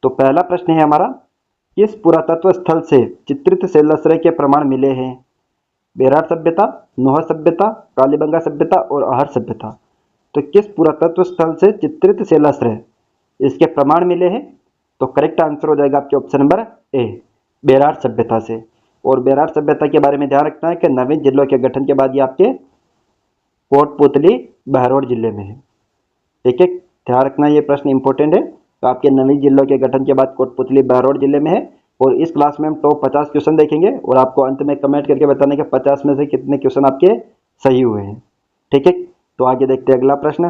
तो पहला प्रश्न है हमारा, किस पुरातत्व स्थल से चित्रित शैलाश्रय के प्रमाण मिले हैं? बेरार सभ्यता, नोह सभ्यता, कालीबंगा सभ्यता और अहर सभ्यता। तो किस पुरातत्व स्थल से चित्रित शैलाश्रय इसके प्रमाण मिले हैं? तो करेक्ट आंसर हो जाएगा आपके ऑप्शन नंबर ए, बेरार सभ्यता से। और बेरार सभ्यता के बारे में ध्यान रखना है कि नवीन जिलों के गठन के बाद ये आपके कोटपुतली बहरौल जिले में है। ठीक है, ध्यान रखना, ये प्रश्न इंपॉर्टेंट है। तो आपके नवीन जिलों के गठन के बाद कोटपुतली बहरौल जिले में है। और इस क्लास में हम टॉप 50 क्वेश्चन देखेंगे और आपको अंत में कमेंट करके बताने के 50 में से कितने क्वेश्चन आपके सही हुए हैं। ठीक है, तो आगे देखते हैं अगला प्रश्न।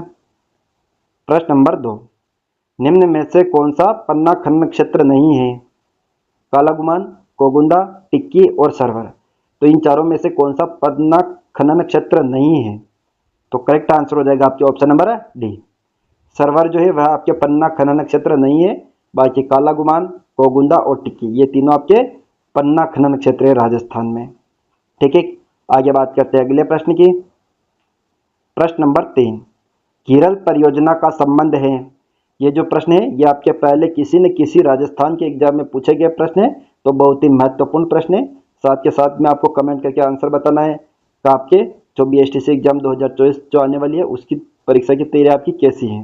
प्रश्न नंबर 2, निम्न में से कौन सा पन्ना खनन क्षेत्र नहीं है? कालागुमान, कोगुंदा, टिक्की और सरवर। तो इन चारों में से कौन सा पन्ना खनन क्षेत्र नहीं है? तो करेक्ट आंसर हो जाएगा आपके ऑप्शन नंबर डी, सरवर जो है वह आपके पन्ना खनन क्षेत्र नहीं है। बाकी कालागुमान, कोगुंदा और टिक्की ये तीनों आपके पन्ना खनन क्षेत्र है राजस्थान में। ठीक है, आगे बात करते हैं अगले प्रश्न की। प्रश्न नंबर 3, घीरल परियोजना का संबंध है। ये जो प्रश्न है ये आपके पहले किसी न किसी राजस्थान के एग्जाम में पूछे गए प्रश्न है, तो बहुत ही महत्वपूर्ण प्रश्न है। साथ के साथ में आपको कमेंट करके आंसर बताना है कि आपके जो BSTC एग्जाम 2024 जो आने वाली है उसकी परीक्षा की तैयारी आपकी कैसी है।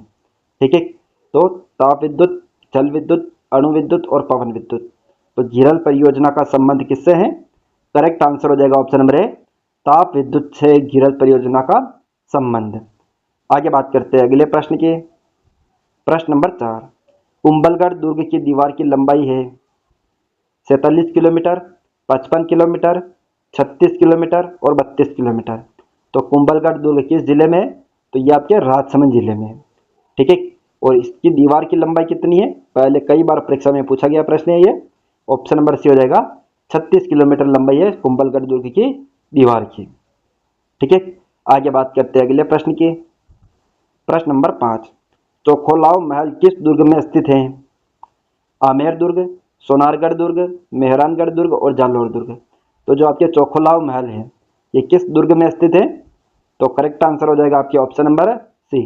ठीक है, तो ताप विद्युत, जल विद्युत, अणु विद्युत और पवन विद्युत। तो घीरल परियोजना का संबंध किससे है? करेक्ट आंसर हो जाएगा ऑप्शन नंबर ए, ताप विद्युत से घीरल परियोजना का संबंध। आगे बात करते हैं अगले प्रश्न की। प्रश्न नंबर 4, कुंभलगढ़ दुर्ग की दीवार की लंबाई है 47 किलोमीटर, 55 किलोमीटर, 36 किलोमीटर और 32 किलोमीटर। तो कुंभलगढ़ दुर्ग किस जिले में है? तो ये आपके राजसमंद जिले में है। ठीक है, और इसकी दीवार की लंबाई कितनी है? पहले कई बार परीक्षा में पूछा गया प्रश्न है ये। ऑप्शन नंबर सी हो जाएगा, 36 किलोमीटर लंबाई है कुंभलगढ़ दुर्ग की दीवार की। ठीक है, आगे बात करते हैं अगले प्रश्न की। प्रश्न नंबर 5, चोखोलाव महल किस दुर्ग में स्थित है? आमेर दुर्ग, सोनारगढ़ दुर्ग, मेहरानगढ़ दुर्ग और जालोर दुर्ग। तो जो आपके चोखोलाव महल है ये किस दुर्ग में स्थित है? तो करेक्ट आंसर हो जाएगा आपके ऑप्शन नंबर सी,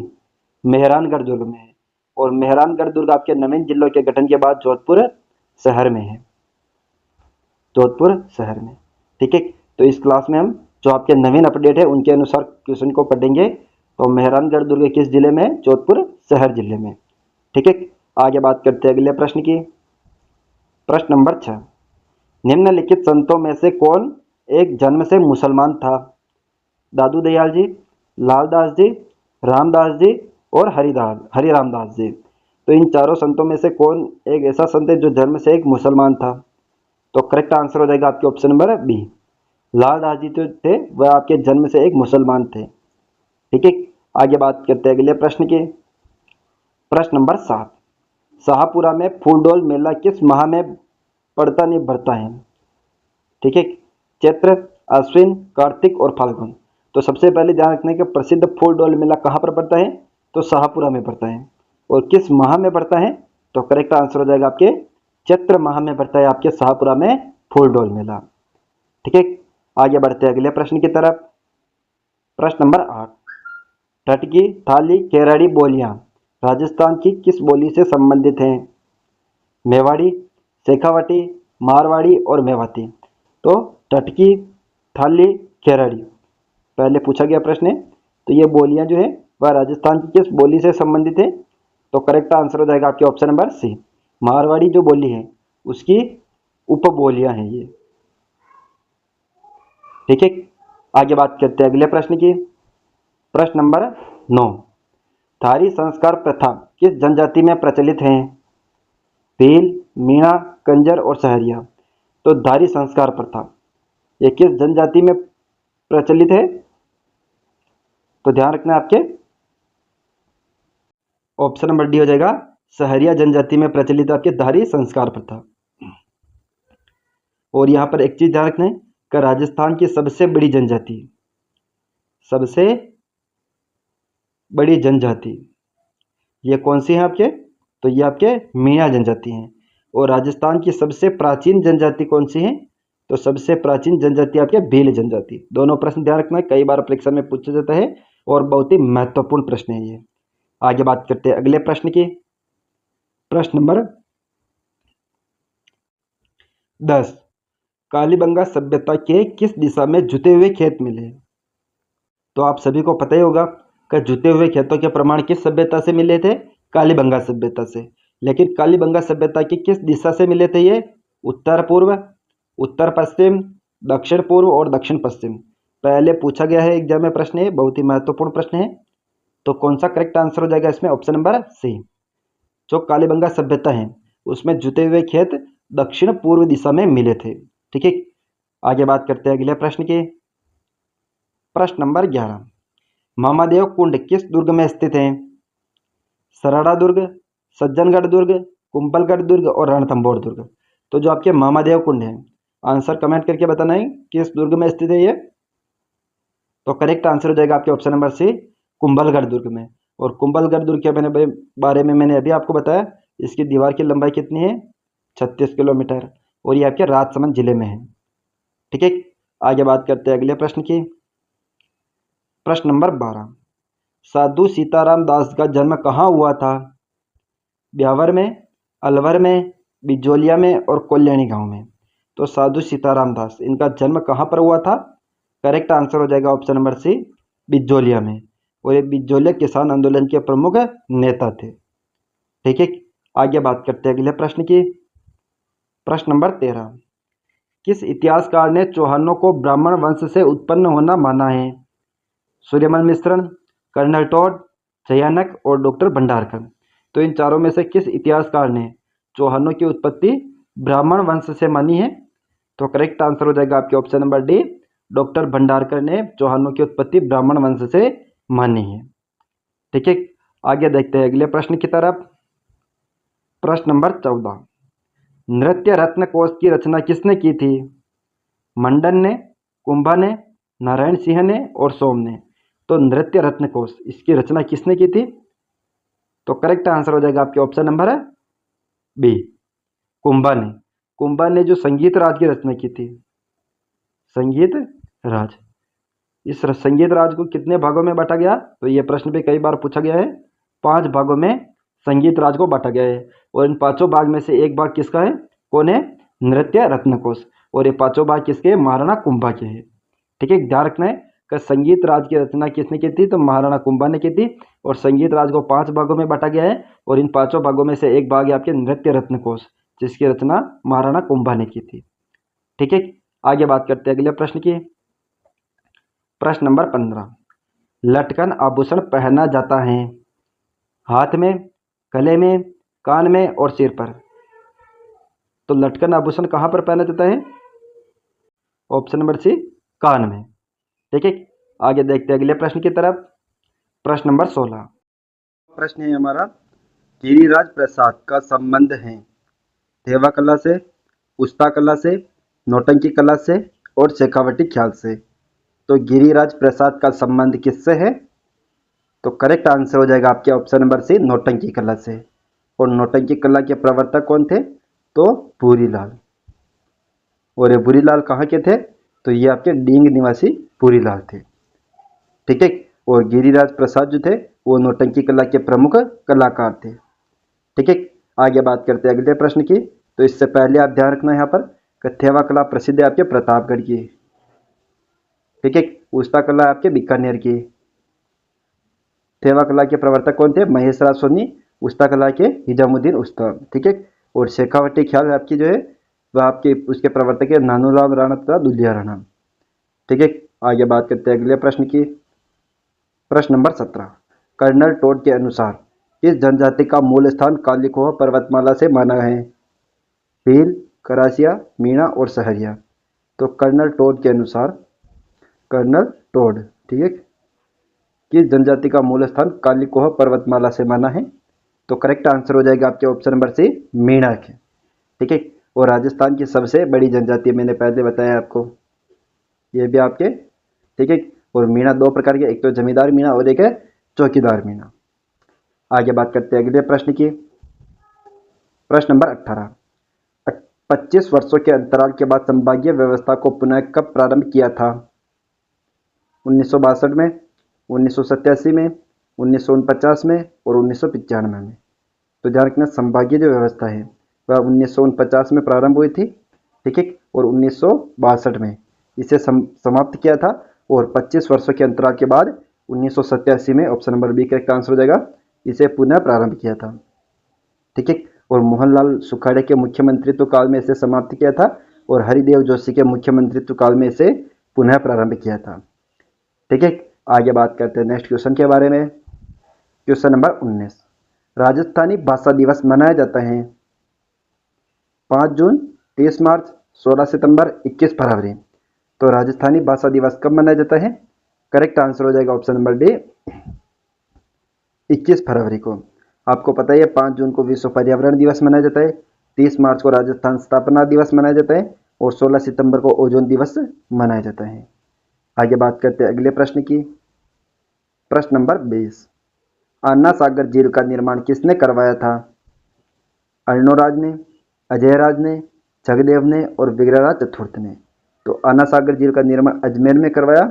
मेहरानगढ़ दुर्ग में है। और मेहरानगढ़ दुर्ग आपके नवीन जिलों के गठन के बाद जोधपुर शहर में है, जोधपुर शहर में। ठीक है, तो इस क्लास में हम जो आपके नवीन अपडेट है उनके अनुसार क्वेश्चन को पढ़ेंगे। तो मेहरानगढ़ दुर्ग किस जिले में है? जोधपुर शहर जिले में। ठीक है, आगे बात करते हैं अगले प्रश्न की। प्रश्न नंबर 6, निम्नलिखित संतों में से कौन एक जन्म से मुसलमान था? दादू दयाल जी, लालदास जी, रामदास जी और हरिरामदास जी। तो इन चारों संतों में से कौन एक ऐसा संत है जो जन्म से एक मुसलमान था? तो करेक्ट आंसर हो जाएगा आपके ऑप्शन नंबर बी, लालदास जी जो थे वह आपके जन्म से एक मुसलमान थे। ठीक है, आगे बात करते हैं अगले प्रश्न की। प्रश्न नंबर 7, शाहपुरा में फूलडोल मेला किस माह में पड़ता नहीं बढ़ता है? ठीक है, चैत्र, अश्विन, कार्तिक और फाल्गुन। तो सबसे पहले ध्यान रखना है कि प्रसिद्ध फूलडोल मेला कहाँ पर पड़ता है? तो शाहपुरा में पड़ता है। और किस माह में पड़ता है? तो करेक्ट आंसर हो जाएगा आपके चैत्र माह में पड़ता है आपके शाहपुरा में फूलडोल मेला। ठीक है, आगे बढ़ते हैं अगले प्रश्न की तरफ। प्रश्न नंबर 8, टटकी, थाली, केरड़ी बोलियां राजस्थान की किस बोली से संबंधित हैं? मेवाड़ी, शेखावटी, मारवाड़ी और मेवाती। तो टटकी, थाली, केरड़ी पहले पूछा गया प्रश्न है। तो ये बोलियां जो है वह राजस्थान की किस बोली से संबंधित है? तो करेक्ट आंसर हो जाएगा आपके ऑप्शन नंबर सी, मारवाड़ी जो बोली है उसकी उपबोलियां हैं ये। ठीक है, आगे बात करते हैं अगले प्रश्न की। प्रश्न नंबर 9, थारी संस्कार प्रथा किस जनजाति में प्रचलित है? भील, मीणा, कंजर और सहरिया। तो धारी संस्कार प्रथा ये किस जनजाति में प्रचलित है? तो ध्यान रखना आपके ऑप्शन नंबर डी हो जाएगा, सहरिया जनजाति में प्रचलित आपके धारी संस्कार प्रथा। और यहाँ पर एक चीज ध्यान रखना है कि राजस्थान की सबसे बड़ी जनजाति, सबसे बड़ी जनजाति ये कौन सी है आपके? तो ये आपके मीणा जनजाति हैं। और राजस्थान की सबसे प्राचीन जनजाति कौन सी है? तो सबसे प्राचीन जनजाति आपके भील जनजाति। दोनों प्रश्न ध्यान रखना है, कई बार परीक्षा में पूछा जाता है और बहुत ही महत्वपूर्ण प्रश्न है ये। आगे बात करते हैं अगले प्रश्न की। प्रश्न नंबर 10. कालीबंगा सभ्यता के किस दिशा में जुते हुए खेत मिले? तो आप सभी को पता ही होगा कि जुते हुए खेतों के प्रमाण किस सभ्यता से मिले थे? कालीबंगा सभ्यता से। लेकिन कालीबंगा सभ्यता की किस दिशा से मिले थे ये? उत्तर पूर्व, उत्तर पश्चिम, दक्षिण पूर्व और दक्षिण पश्चिम। पहले पूछा गया है एग्जाम में प्रश्न, है बहुत ही महत्वपूर्ण प्रश्न है। तो कौन सा करेक्ट आंसर हो जाएगा इसमें? Option number C. जो कालीबंगा सभ्यता है उसमें जुते हुए खेत दक्षिण पूर्व दिशा में मिले थे। ठीक है, आगे बात करते हैं अगले प्रश्न की। प्रश्न नंबर 11, महादेव कुंड किस दुर्ग में स्थित है? सरड़ा दुर्ग, सज्जनगढ़ दुर्ग, कुंभलगढ़ दुर्ग और रणथंभौर दुर्ग। तो जो आपके महादेव कुंड है, आंसर कमेंट करके बताना है किस दुर्ग में स्थित है ये। तो करेक्ट आंसर हो जाएगा आपके ऑप्शन नंबर सी, कुंभलगढ़ दुर्ग में। और कुंभलगढ़ दुर्ग के बारे में मैंने अभी आपको बताया, इसकी दीवार की लंबाई कितनी है? 36 किलोमीटर, और ये आपके राजसमंद जिले में है। ठीक है, आगे बात करते हैं अगले प्रश्न की। प्रश्न नंबर 12, साधु सीताराम दास का जन्म कहाँ हुआ था? ब्यावर में, अलवर में, बिजोलिया में और कल्याणी गांव में। तो साधु सीताराम दास, इनका जन्म कहाँ पर हुआ था? करेक्ट आंसर हो जाएगा ऑप्शन नंबर सी, बिजोलिया में। और ये बिजोलिया किसान आंदोलन के प्रमुख नेता थे। ठीक है, आगे बात करते हैं अगले प्रश्न की। प्रश्न नंबर 13, किस इतिहासकार ने चौहानों को ब्राह्मण वंश से उत्पन्न होना माना है? सूर्यमल मिश्र, कर्नल टॉड, जयानक और डॉक्टर भंडारकर। तो इन चारों में से किस इतिहासकार ने चौहानों की उत्पत्ति ब्राह्मण वंश से मानी है? तो करेक्ट आंसर हो जाएगा आपके option number D, doctor Bhandarkar ने चौहानों की उत्पत्ति ब्राह्मण वंश से मानी है। ठीक है, आगे देखते हैं अगले प्रश्न की तरफ। प्रश्न नंबर 14, नृत्य रत्न कोश की रचना किसने की थी? मंडन ने, कुंभा ने, नारायण सिंह ने और सोम ने। तो नृत्य रत्न कोश, इसकी रचना किसने की थी? तो करेक्ट आंसर हो जाएगा आपके ऑप्शन नंबर बी, कुंभा ने। कुंभा ने जो संगीत राज की रचना की थी, संगीत राज। इस संगीत राज को कितने भागों में बांटा गया? तो ये प्रश्न भी कई बार पूछा गया है। 5 भागों में संगीत राज को बांटा गया है, और इन 5 भाग में से एक भाग किसका है? कौन है? नृत्य रत्नकोश। और ये 5 भाग किसके? महाराणा कुंभा के हैं। ठीक है, ध्यान रखना है कि संगीत राज की रचना किसने की थी? तो महाराणा कुंभा ने की थी। और संगीत राज को 5 भागों में बांटा गया है, और इन 5 भागों में से एक भाग है आपके नृत्य रत्नकोश, जिसकी रचना महाराणा कुंभा ने की थी। ठीक है, आगे बात करते हैं अगले प्रश्न की। प्रश्न नंबर 15, लटकन आभूषण पहना जाता है हाथ में, गले में, कान में और सिर पर। तो लटकन आभूषण कहाँ पर पहना जाता है? ऑप्शन नंबर सी, कान में। ठीक है, आगे देखते हैं अगले प्रश्न की तरफ। प्रश्न नंबर 16, प्रश्न है हमारा, गिरिराज प्रसाद का संबंध है देवा कला से, उस्ता कला से, नौटंकी कला से और शेखावटी ख्याल से। तो गिरिराज प्रसाद का संबंध किससे है? तो करेक्ट आंसर हो जाएगा आपके ऑप्शन नंबर सी, नौटंकी कला से। और नौटंकी कला के प्रवर्तक कौन थे? तो भूरीलाल। और ये भूरीलाल कहाँ के थे? तो ये आपके डींग निवासी भूरीलाल थे। ठीक है, और गिरिराज प्रसाद जो थे वो नौटंकी कला के प्रमुख कलाकार थे। ठीक है, आगे बात करते हैं अगले प्रश्न की। तो इससे पहले आप ध्यान रखना यहाँ पर कि थेवा कला प्रसिद्ध है आपके प्रतापगढ़ की। ठीक है, उस्ता कला आपके बीकानेर की। थेवा कला के प्रवर्तक कौन थे? महेश राज सोनी। उस्ता कला के हिजामुद्दीन उस्ता। ठीक है, और शेखावटी ख्याल आपकी जो है वह आपके उसके प्रवर्तक है नानूराम राणा तथा दुलिया राणा। ठीक है, आगे बात करते हैं अगले प्रश्न की। प्रश्न नंबर 17, कर्नल टोड के अनुसार इस जनजाति का मूल स्थान कालीकोह पर्वतमाला से माना है भील, करासिया, मीणा और सहरिया। तो कर्नल टोड के अनुसार, कर्नल टोड, ठीक है, किस जनजाति का मूल स्थान कालीकोह पर्वतमाला से माना है? तो करेक्ट आंसर हो जाएगा आपके ऑप्शन नंबर सी, मीणा के। ठीक है, और राजस्थान की सबसे बड़ी जनजाति मैंने पहले बताया आपको, ये भी आपके। ठीक है, और मीणा 2 प्रकार के, एक तो जमींदार मीणा और एक है चौकीदार मीणा। आगे बात करते हैं अगले प्रश्न की। प्रश्न नंबर 18, 25 वर्षों के अंतराल के बाद संभागीय व्यवस्था को पुनः कब प्रारंभ किया था? 1962 में, 1987 में, 1949 में और 1995 में। तो ध्यान रखना, संभागीय जो व्यवस्था है वह 1949 में प्रारंभ हुई थी, ठीक है। और 1962 में इसे समाप्त किया था और 25 वर्षों के अंतराल के बाद 1987 में, option number B correct answer हो जाएगा, इसे पुनः प्रारंभ किया था। ठीक है। और मोहनलाल सुखाड़े के मुख्यमंत्रित्व काल में इसे समाप्त किया था और हरिदेव जोशी के मुख्यमंत्रित्व काल में इसे पुनः प्रारंभ किया था। ठीक है। आगे बात करते हैं नेक्स्ट क्वेश्चन के बारे में। क्वेश्चन नंबर 19, राजस्थानी भाषा दिवस मनाया जाता है 5 जून, 30 मार्च, 16 सितंबर, 21 फरवरी। तो राजस्थानी भाषा दिवस कब मनाया जाता है? करेक्ट आंसर हो जाएगा ऑप्शन नंबर डी, 21 फरवरी को। आपको पता है 5 जून को विश्व पर्यावरण दिवस मनाया जाता है, 30 मार्च को राजस्थान स्थापना दिवस मनाया जाता है और 16 सितंबर को ओजोन दिवस मनाया जाता है। आगे बात करते हैं अगले प्रश्न की। प्रश्न नंबर 20, अन्ना सागर झील का निर्माण किसने करवाया था? अर्णोराज ने, अजयराज ने, जगदेव ने और विग्रहराज चतुर्थ ने। तो अन्ना सागर झील का निर्माण अजमेर में करवाया।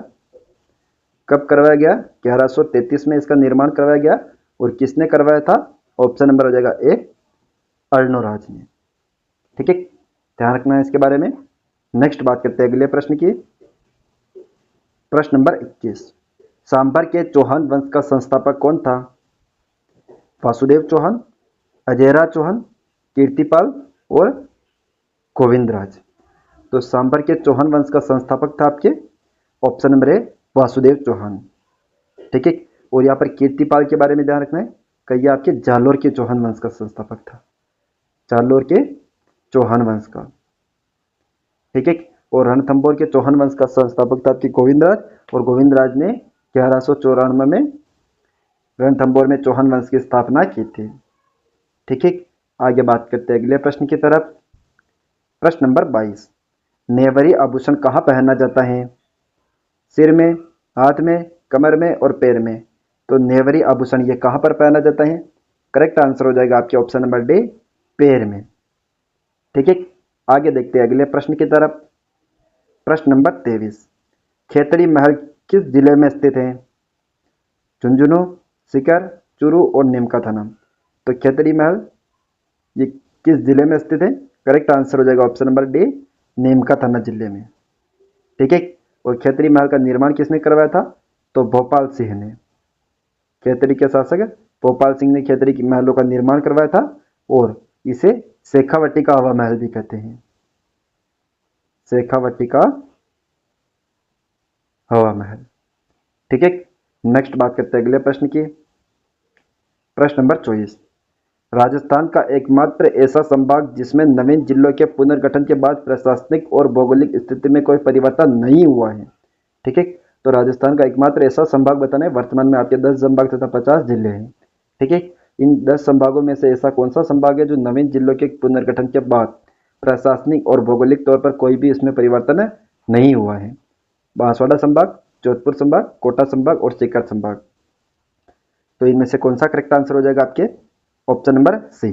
कब करवाया गया? 1133 में इसका निर्माण करवाया गया। और किसने करवाया था? ऑप्शन नंबर हो जाएगा ए, अर्णोराज ने। ठीक है, ध्यान रखना है इसके बारे में। नेक्स्ट बात करते हैं अगले प्रश्न की। प्रश्न नंबर 21, सांभर के चौहान वंश का संस्थापक कौन था? वासुदेव चौहान, अजयराज चौहान, कीर्तिपाल और गोविंदराज। तो सांभर के चौहान वंश का संस्थापक था आपके option number A, Vasudev Chauhan. ठीक है। और यहाँ पर कीर्तिपाल के बारे में ध्यान रखना है कि ये आपके जालोर के चौहान वंश का संस्थापक था, जालोर के चौहान वंश का। ठीक है। और रणथंभौर के चौहान वंश का संस्थापक था आपके गोविंदराज, और गोविंदराज ने 1194 में रणथंभौर में चौहान वंश की स्थापना की थी। ठीक है। आगे बात करते हैं अगले प्रश्न की तरफ। प्रश्न नंबर 22, नेवरी आभूषण कहाँ पहना जाता है? सिर में, हाथ में, कमर में और पैर में। तो नेवरी आभूषण ये कहाँ पर पहना जाता है? करेक्ट आंसर हो जाएगा आपके ऑप्शन नंबर डी, पैर में। ठीक है। आगे देखते हैं अगले प्रश्न की तरफ। प्रश्न नंबर 23, खेतड़ी महल किस जिले में स्थित है? झुंझुनू, सीकर, चूरू और नीमका थाना। तो खेतड़ी महल ये किस जिले में स्थित है? करेक्ट आंसर हो जाएगा ऑप्शन नंबर डी, नीमका थाना जिले में। ठीक है। और खेतड़ी महल का निर्माण किसने करवाया था? तो भोपाल सिंह ने। खेतड़ी के शासक भोपाल सिंह ने खेतड़ी की महलों का निर्माण करवाया था और इसे शेखावटी का हवा महल भी कहते हैं, शेखावटी का हवा महल। ठीक है। नेक्स्ट बात करते हैं अगले प्रश्न की। प्रश्न नंबर 24, राजस्थान का एकमात्र ऐसा संभाग जिसमें नवीन जिलों के पुनर्गठन के बाद प्रशासनिक और भौगोलिक स्थिति में कोई परिवर्तन नहीं हुआ है। ठीक है। तो राजस्थान का एकमात्र ऐसा संभाग बताना है। वर्तमान में आपके 10 संभाग तथा 50 जिले हैं। ठीक है। इन 10 संभागों में से ऐसा कौन सा संभाग है जो नवीन जिलों के पुनर्गठन के बाद प्रशासनिक और भौगोलिक तौर पर कोई भी इसमें परिवर्तन नहीं हुआ है? बांसवाड़ा संभाग, जोधपुर संभाग, कोटा संभाग और सीकर संभाग। तो इनमें से कौन सा करेक्ट आंसर हो जाएगा आपके? ऑप्शन नंबर सी,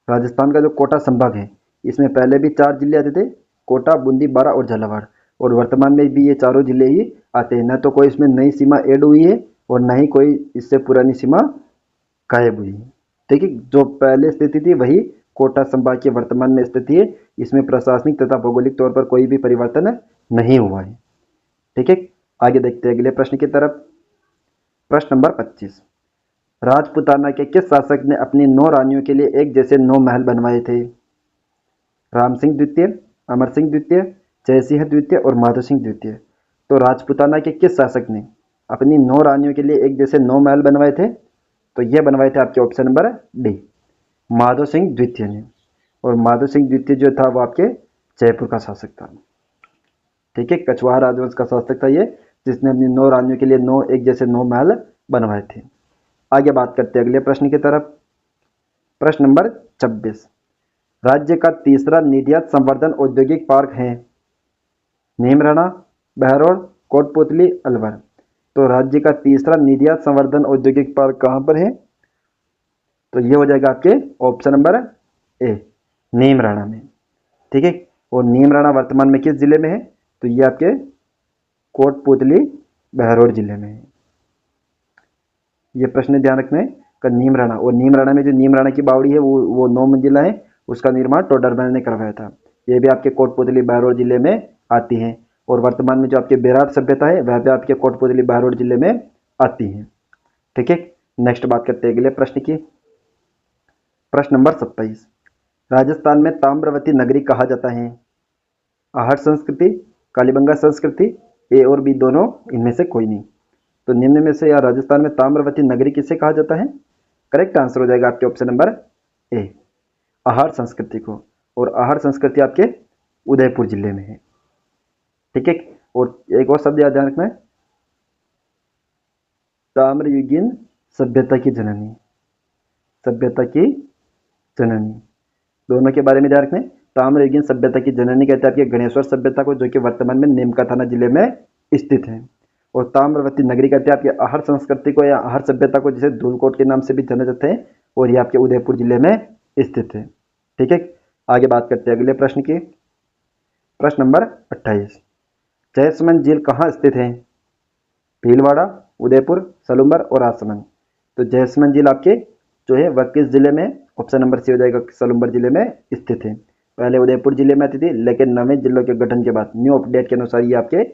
राजस्थान का जो कोटा संभाग है इसमें पहले भी 4 जिले आते थे, कोटा, बूंदी, बारा और झालावाड़। और वर्तमान में भी ये चारों जिले ही आते हैं। न तो कोई इसमें नई सीमा ऐड हुई है और न ही कोई इससे पुरानी सीमा गायब हुई है। ठीक है। जो पहले स्थिति थी वही कोटा संभाग की वर्तमान में स्थिति है। इसमें प्रशासनिक तथा भौगोलिक तौर पर कोई भी परिवर्तन नहीं हुआ है। ठीक है। आगे देखते हैं अगले प्रश्न की तरफ। प्रश्न नंबर 25, राजपुताना के किस शासक ने अपनी 9 रानियों के लिए एक जैसे 9 महल बनवाए थे? राम सिंह द्वितीय, अमर सिंह द्वितीय, जयसिंह द्वितीय और माधो सिंह द्वितीय। तो राजपुताना के किस शासक ने अपनी 9 रानियों के लिए एक जैसे 9 महल बनवाए थे? तो ये बनवाए थे आपके option number D, Madho Singh द्वितीय ने। और माधो सिंह द्वितीय जो था वो आपके जयपुर का शासक था। ठीक है। कछवाहा राजवंश का शासक था ये, जिसने अपनी 9 रानियों के लिए 9 एक जैसे 9 महल बनवाए थे। आगे बात करते हैं अगले प्रश्न की तरफ। प्रश्न नंबर 26, राज्य का तीसरा निर्यात संवर्धन औद्योगिक पार्क है नीमराणा, बहरौल, कोटपुतली, अलवर। तो राज्य का तीसरा निर्यात संवर्धन औद्योगिक पार्क कहाँ पर है? तो ये हो जाएगा आपके ऑप्शन नंबर ए, नीमराणा में। ठीक है। और नीमराणा वर्तमान में किस जिले में है? तो ये आपके कोटपुतली, बहरौल जिले में है। ये प्रश्न ध्यान रखना है कि नीमराणा, और नीमराणा में जो नीमराणा की बावड़ी है वो 9 मंजिला है। उसका निर्माण टोडरमल ने करवाया था। ये भी आपके कोटपुतली बहरौल जिले में आती हैं। और वर्तमान में जो आपकी बेरार सभ्यता है वह भी आपके कोटपुतली बहरौल जिले में आती है। ठीक है, नेक्स्ट बात करते हैं अगले प्रश्न की। प्रश्न नंबर 27, राजस्थान में ताम्रवती नगरी कहा जाता है? आहट संस्कृति, कालीबंगा संस्कृति, ए और बी दोनों, इनमें से कोई नहीं। तो निम्न में से या राजस्थान में ताम्रवती नगरी किसे कहा जाता है? करेक्ट आंसर हो जाएगा आपके ऑप्शन नंबर ए, आहट संस्कृति को। और आहट संस्कृति आपके उदयपुर जिले में है। ठीक है, और एक और शब्द याद ध्यान रखना है, ताम्रयुगीन सभ्यता की जननी, सभ्यता की जननी, दोनों के बारे में ध्यान रखें। ताम्रयुगीन सभ्यता की जननी कहते हैं आपके गणेश्वर सभ्यता को, जो कि वर्तमान में नीमका थाना जिले में स्थित है। और ताम्रवती नगरी कहते हैं आपके आहर संस्कृति को या आहर सभ्यता को, जिसे धूलकोट के नाम से भी जाने जाते हैं, और ये आपके उदयपुर जिले में स्थित है। ठीक है, आगे बात करते हैं अगले प्रश्न की। प्रश्न नंबर 28, जयसमंद झील कहाँ स्थित है? भीलवाड़ा, उदयपुर, सलूम्बर और राजसमंद। तो जयसमंद झील आपके जो है वह किस जिले में? ऑप्शन नंबर सी हो जाएगा, सलूम्बर जिले में स्थित है। पहले उदयपुर जिले में आती थी, लेकिन नवे जिलों के गठन के बाद न्यू अपडेट के अनुसार ये आपके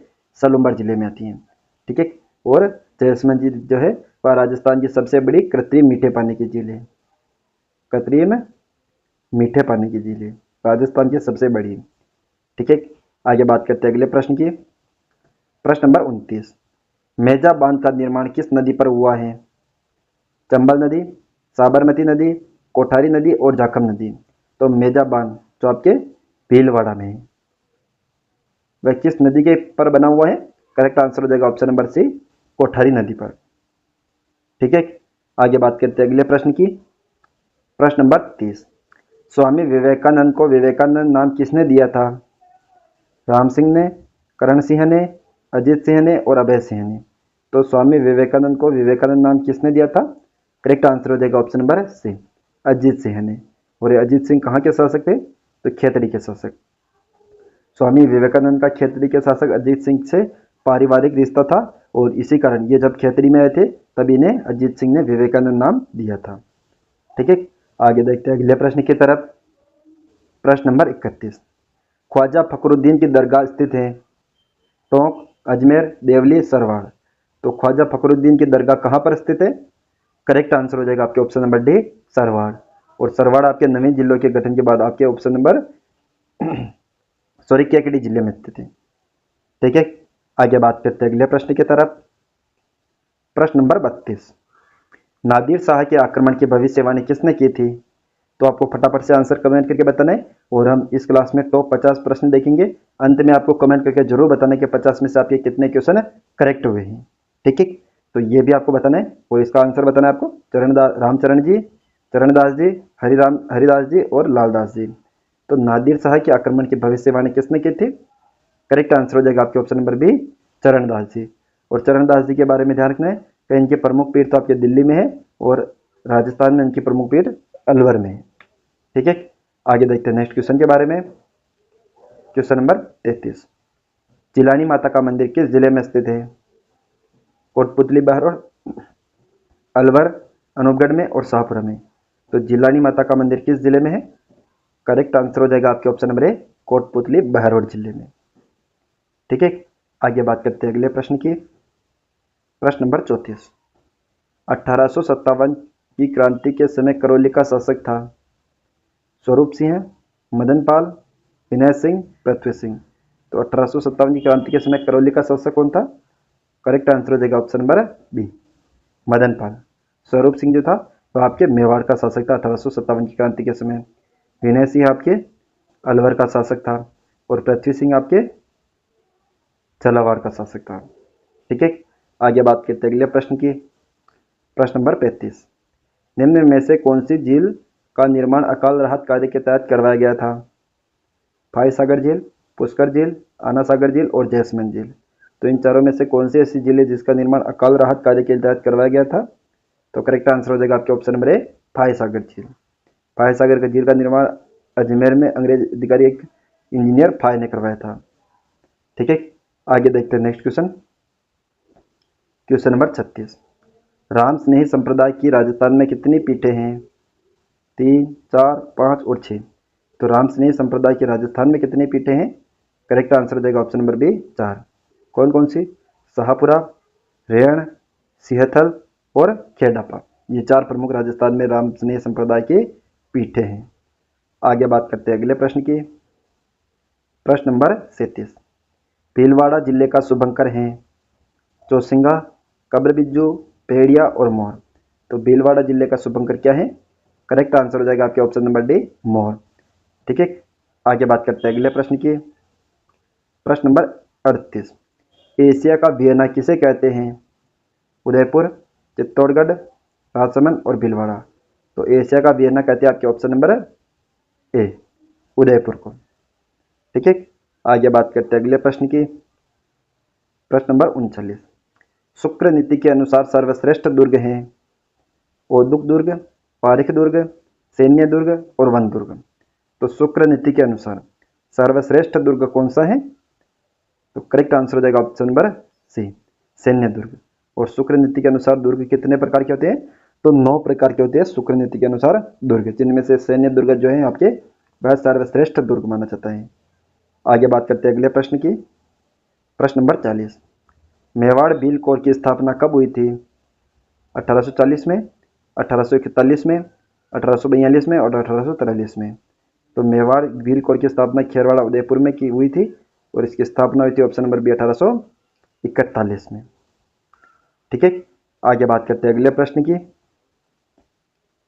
सलूम्बर जिले में आती हैं। ठीक है, और जयसमंद झील जो है वह राजस्थान की सबसे बड़ी कृत्रिम मीठे पानी की झील है। कृत्रिम मीठे पानी की झील है, राजस्थान की सबसे बड़ी। ठीक है, आगे बात करते हैं अगले प्रश्न की। प्रश्न नंबर 29, मेजा बांध का निर्माण किस नदी पर हुआ है? चंबल नदी, साबरमती नदी, कोठारी नदी और जाखम नदी। तो मेजा बांध जो आपके भीलवाड़ा में है वह किस नदी के पर बना हुआ है? करेक्ट आंसर हो जाएगा ऑप्शन नंबर सी, कोठारी नदी पर। ठीक है, आगे बात करते हैं अगले प्रश्न की। प्रश्न नंबर 30, स्वामी विवेकानंद को विवेकानंद नाम किसने दिया था? राम सिंह ने, करण सिंह ने, अजीत सिंह ने और अभय सिंह ने। तो स्वामी विवेकानंद को विवेकानंद नाम किसने दिया था? करेक्ट आंसर हो जाएगा option number C, Ajit Singh ने। और ये अजीत सिंह कहाँ के शासक थे? तो खेतड़ी के शासक। स्वामी विवेकानंद का खेतड़ी के शासक अजीत सिंह से पारिवारिक रिश्ता था, और इसी कारण ये जब खेतड़ी में आए थे तभी इन्हें अजीत सिंह ने विवेकानंद नाम दिया था। ठीक है, आगे देखते हैं अगले प्रश्न की तरफ। प्रश्न नंबर 31, ख्वाजा फखरुद्दीन की दरगाह स्थित है? टोंक, अजमेर, देवली, सरवाड़। तो ख्वाजा फखरुद्दीन की दरगाह कहाँ पर स्थित है? करेक्ट आंसर हो जाएगा आपके ऑप्शन नंबर डी, सरवाड़। और सरवाड़ आपके नवीन जिलों के गठन के बाद आपके ऑप्शन नंबर केकड़ी जिले में स्थित है। ठीक है, आगे बात करते हैं अगले प्रश्न की तरफ। प्रश्न नंबर 32, नादिर शाह के आक्रमण की भविष्यवाणी किसने की थी? तो आपको फटाफट से आंसर कमेंट करके बताना है, और हम इस क्लास में टॉप 50 प्रश्न देखेंगे। अंत में आपको कमेंट करके जरूर बताना कि 50 में से आपके कितने क्वेश्चन करेक्ट हुए हैं। ठीक है, तो ये भी आपको बताना है, और इसका आंसर बताना है आपको। रामचरण जी, चरणदास जी, हरिदास जी और लालदास जी। तो नादिर शाह के आक्रमण की भविष्यवाणी किसने की थी? करेक्ट आंसर हो जाएगा आपके ऑप्शन नंबर बी, चरणदास जी। और चरणदास जी के बारे में ध्यान रखना है कि इनके प्रमुख पीठ तो आपके दिल्ली में है, और राजस्थान में इनकी प्रमुख पीठ अलवर में है। ठीक है, आगे देखते हैं नेक्स्ट क्वेश्चन के बारे में। क्वेश्चन नंबर 33, जिलानी माता का मंदिर किस जिले में स्थित है? कोटपुतली बहरौल, अलवर, अनूपगढ़ में और शाहपुरा में। तो जिलानी माता का मंदिर किस जिले में है? करेक्ट आंसर हो जाएगा आपके ऑप्शन नंबर ए, कोटपुतली बहरौल जिले में। ठीक है, आगे बात करते हैं अगले प्रश्न की। प्रश्न नंबर 34, 1857 की क्रांति के समय करौली का शासक था? स्वरूप सिंह, मदन पाल, विनय सिंह, पृथ्वी सिंह। तो 1857 की क्रांति के समय करौली का शासक कौन था? करेक्ट आंसर हो जाएगा ऑप्शन नंबर बी, मदन पाल। स्वरूप सिंह जो था वह आपके मेवाड़ का शासक था 1857 की क्रांति के समय। विनय सिंह आपके अलवर का शासक था, और पृथ्वी सिंह आपके झालावाड़ का शासक था। ठीक है, आगे बात करते हैं अगले प्रश्न की। प्रश्न नंबर 35, निम्न में से कौन सी झील का निर्माण अकाल राहत कार्य के तहत करवाया गया था? फाई सागर झील, पुष्कर झील, आना सागर झील और जयसमंद झील। तो इन चारों में से कौन सी ऐसी झील है जिसका निर्माण अकाल राहत कार्य के तहत करवाया गया था? तो करेक्ट आंसर हो जाएगा आपके ऑप्शन नंबर ए, फाई सागर झील। फाई सागर का झील का निर्माण अजमेर में अंग्रेज अधिकारी एक इंजीनियर फाई ने करवाया था। ठीक है, आगे देखते हैं next question. Question number 36, Ram Snehi संप्रदाय की राजस्थान में कितनी पीठें हैं? 3, 4, 5 और 6। तो रामस्नेही संप्रदाय के राजस्थान में कितनी पीठें हैं? करेक्ट आंसर हो जाएगा ऑप्शन नंबर बी 4। कौन कौन सी? शाहपुरा, रेहण, सिंहथल और खेड़ापा, ये 4 प्रमुख राजस्थान में रामस्नेही संप्रदाय की पीठें हैं। आगे बात करते हैं अगले प्रश्न की। प्रश्न नंबर 37। भीलवाड़ा जिले का शुभंकर है चौसिंगा, कब्रबिज्जू, भेड़िया और मोर। तो भीलवाड़ा जिले का शुभंकर क्या है? करेक्ट आंसर हो जाएगा आपके ऑप्शन नंबर डी मोर। ठीक है, आगे बात करते हैं अगले प्रश्न की। प्रश्न नंबर 38। एशिया का वियना किसे कहते हैं? उदयपुर, चित्तौड़गढ़, राजसमंद और भीलवाड़ा। तो एशिया का वियना कहते हैं आपके ऑप्शन नंबर ए उदयपुर को। ठीक है, आगे बात करते हैं अगले प्रश्न की। प्रश्न नंबर 39। शुक्र नीति के अनुसार सर्वश्रेष्ठ दुर्ग हैं औदुक दुर्ग, पारिख दुर्ग, सैन्य दुर्ग और वन दुर्ग। तो शुक्र नीति के अनुसार सर्वश्रेष्ठ दुर्ग कौन सा है? तो करेक्ट आंसर हो जाएगा ऑप्शन नंबर सी सैन्य दुर्ग। और शुक्र नीति के अनुसार दुर्ग कितने प्रकार के होते हैं? तो 9 प्रकार के होते हैं शुक्र नीति के अनुसार दुर्ग, जिनमें से सैन्य दुर्ग जो है आपके वह सर्वश्रेष्ठ दुर्ग माना जाता है। आगे बात करते हैं अगले प्रश्न की। प्रश्न नंबर 40। मेवाड़ बिल कोर की स्थापना कब हुई थी? 1840 में, 1841 में, 1842 में और 1843 में। तो मेवाड़ बिल कोर की स्थापना खेरवाड़ा उदयपुर में की हुई थी और इसकी स्थापना हुई थी ऑप्शन नंबर बी 1841 में। ठीक है, आगे बात करते हैं अगले प्रश्न की।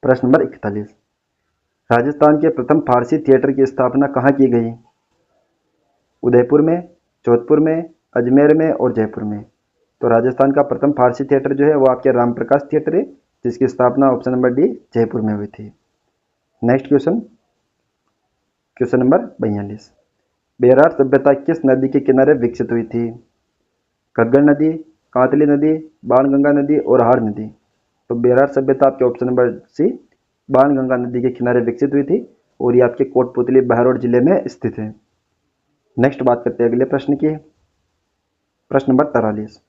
प्रश्न नंबर 41। राजस्थान के प्रथम फारसी थिएटर की स्थापना कहाँ की गई? उदयपुर में, जोधपुर में, अजमेर में और जयपुर में। तो राजस्थान का प्रथम फारसी थिएटर जो है वो आपके रामप्रकाश थिएटर है, जिसकी स्थापना ऑप्शन नंबर डी जयपुर में हुई थी। Next question, question number 42। Berar सभ्यता किस नदी के किनारे विकसित हुई थी? घग्गर नदी, कांतली नदी, बाणगंगा नदी और हार नदी। तो बेरार सभ्यता आपके ऑप्शन नंबर सी बाणगंगा नदी के किनारे विकसित हुई थी और ये आपके कोटपुतली बहरौल जिले में स्थित है। नेक्स्ट बात करते हैं अगले प्रश्न की। प्रश्न नंबर 43।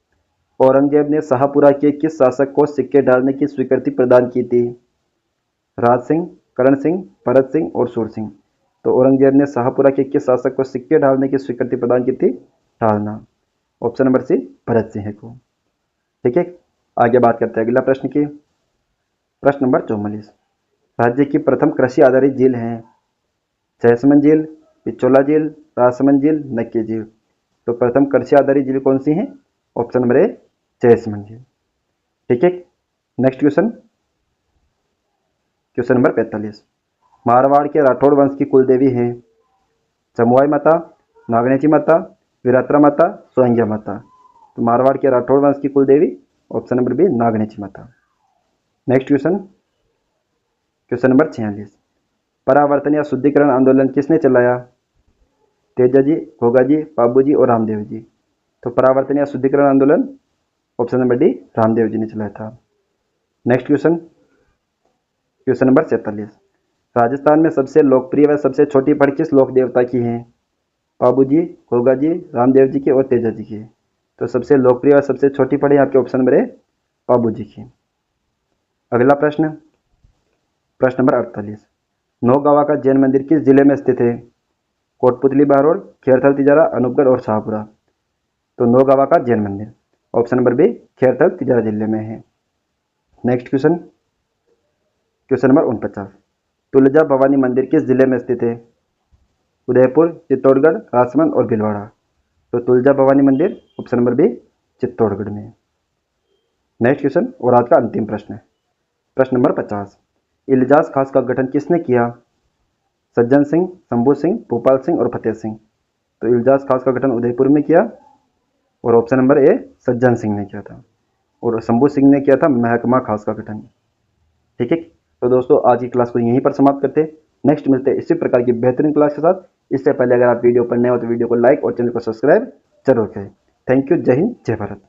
औरंगजेब ने शाहपुरा के किस शासक को सिक्के डालने की स्वीकृति प्रदान की थी? राज सिंह, करण सिंह, भरत सिंह और सूर सिंह। तो औरंगजेब ने शाहपुरा के किस शासक को सिक्के डालने की स्वीकृति प्रदान की थी? डालना, option number C Bharat Singh को। ठीक है, आगे बात करते हैं अगला प्रश्न की। प्रश्न नंबर 44। राज्य की प्रथम कृषि आधारित झील है जयसमंद झील, पिछोला झील, राजसमंद झील, नक्की झील। तो प्रथम कृषि आधारित झील कौन सी है? ऑप्शन नंबर ए जयसमंद झील। ठीक है, next question, question number 45। Marwar के राठौड़ वंश की कुलदेवी है जमुआई माता, नागणेची माता, वीरात्रा माता, सोहंग्या माता। तो मारवाड़ के राठौड़ वंश की कुलदेवी ऑप्शन नंबर बी नागणेची माता। Next question, question number 46। परावर्तन या शुद्धिकरण आंदोलन किसने चलाया? तेजाजी, घोगाजी, बाबूजी और रामदेव जी। तो परावर्तन या शुद्धिकरण आंदोलन option number D Ramdev ji ने चलाया था। Next question, question number 47। Rajasthan में सबसे लोकप्रिय व सबसे छोटी पहाड़ी किस लोक देवता की है? बाबूजी, घोगाजी, रामदेव जी की और तेजाजी की। तो सबसे लोकप्रिय और सबसे छोटी पहाड़ी आपके ऑप्शन नंबर ए बाबूजी की। अगला प्रश्न, प्रश्न नंबर 48। नौगावा का जैन मंदिर किस जिले में स्थित है? कोटपुतली बहरौल, खेरथल तिजारा, अनूपगढ़ और शाहपुरा। तो नौगावा का जैन मंदिर option number B Khairthal Tijara जिले में है। Next question, question number 49। Tulja Bhavani मंदिर किस जिले में स्थित है? उदयपुर, चित्तौड़गढ़, राजसमंद और भीलवाड़ा। तो तुलजा भवानी मंदिर ऑप्शन नंबर बी चित्तौड़गढ़ में। नेक्स्ट क्वेश्चन और आज का अंतिम प्रश्न है प्रश्न नंबर 50। इल्जाज खास का गठन किसने किया? सज्जन सिंह, शंभू सिंह, भोपाल सिंह और फतेह सिंह। तो इल्जाज खास का गठन उदयपुर में किया और ऑप्शन नंबर ए सज्जन सिंह ने किया था और शंभू सिंह ने किया था महकमा खास का गठन। ठीक है, तो दोस्तों आज की क्लास को यहीं पर समाप्त करते हैं। नेक्स्ट मिलते हैं इसी प्रकार की बेहतरीन क्लास के साथ। इससे पहले अगर आप वीडियो पर नए हो तो वीडियो को लाइक और चैनल को सब्सक्राइब जरूर करें। थैंक यू, जय हिंद, जय भारत।